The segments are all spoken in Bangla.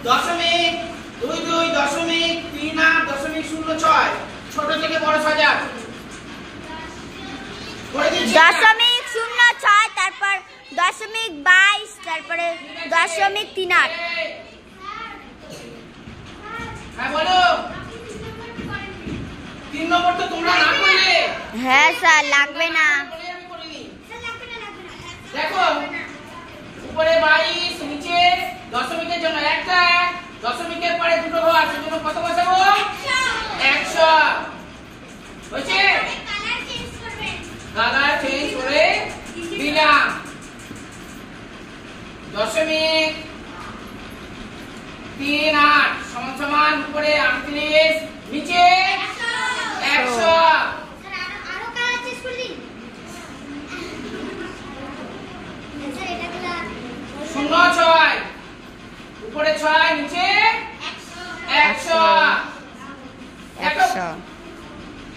দশমিক 22.38.06 ছোট থেকে বড় সাজা করে দিচ্ছি। 0.06 তারপর 0.22 তারপরে 0.38। হ্যাঁ বলো 3 নম্বর তো তোমরা না করলে। হ্যাঁ স্যার লাগবে না। দেখো উপরে 22 নিচে দশমিকের জন্য একটা দশমিকের পরে দুটো ঘর সেজন্য কত বসাবো 100 হয়েছে। কালার চেঞ্জ করে দিলাম 0.38 সমান সমান উপরে 38 নিচে 100 0.6 উপরে 6 নিচে 100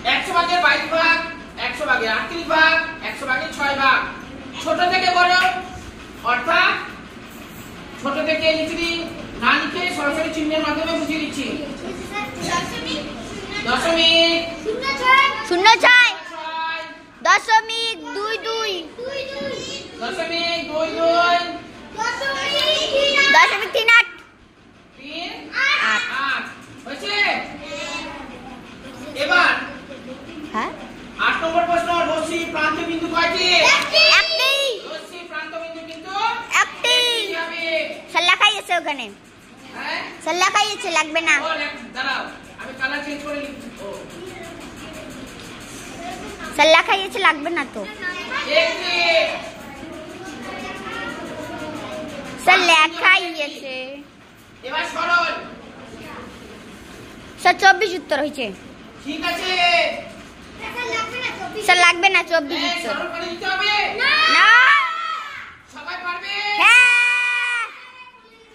100 ভাগের 22 ভাগ 100 ভাগের 38 ভাগ 100 ভাগের 6 ভাগ ছোট থেকে বড় অর্থাৎ ছোট থেকে লিখি না লিখে সরাসরি চিহ্নের মাধ্যমে বুঝিয়ে দিচ্ছি। দশমিক 0.6 0.22 দশমিক 22 0.38 8 হয়েছে। এবার হ্যাঁ 8 নম্বর প্রশ্ন রশ্মি প্রান্ত বিন্দু কয়টি? একটি। রশ্মি প্রান্ত বিন্দু কিন্তু একটি। কি হবে? স্যার লেখাই আছে ওখানে। হ্যাঁ স্যার লেখাই আছে লাগবে না। দাঁড়াও আমি কালার চেঞ্জ করে লিখছি। ও স্যার লেখাই আছে লাগবে না তো। একটি স্যার লেখাই আছে। এবার সরল স্যার 24 উত্তর হয়েছে। ঠিক আছে স্যার লাগবে না 24 উত্তর। সরল করে দিতে হবে।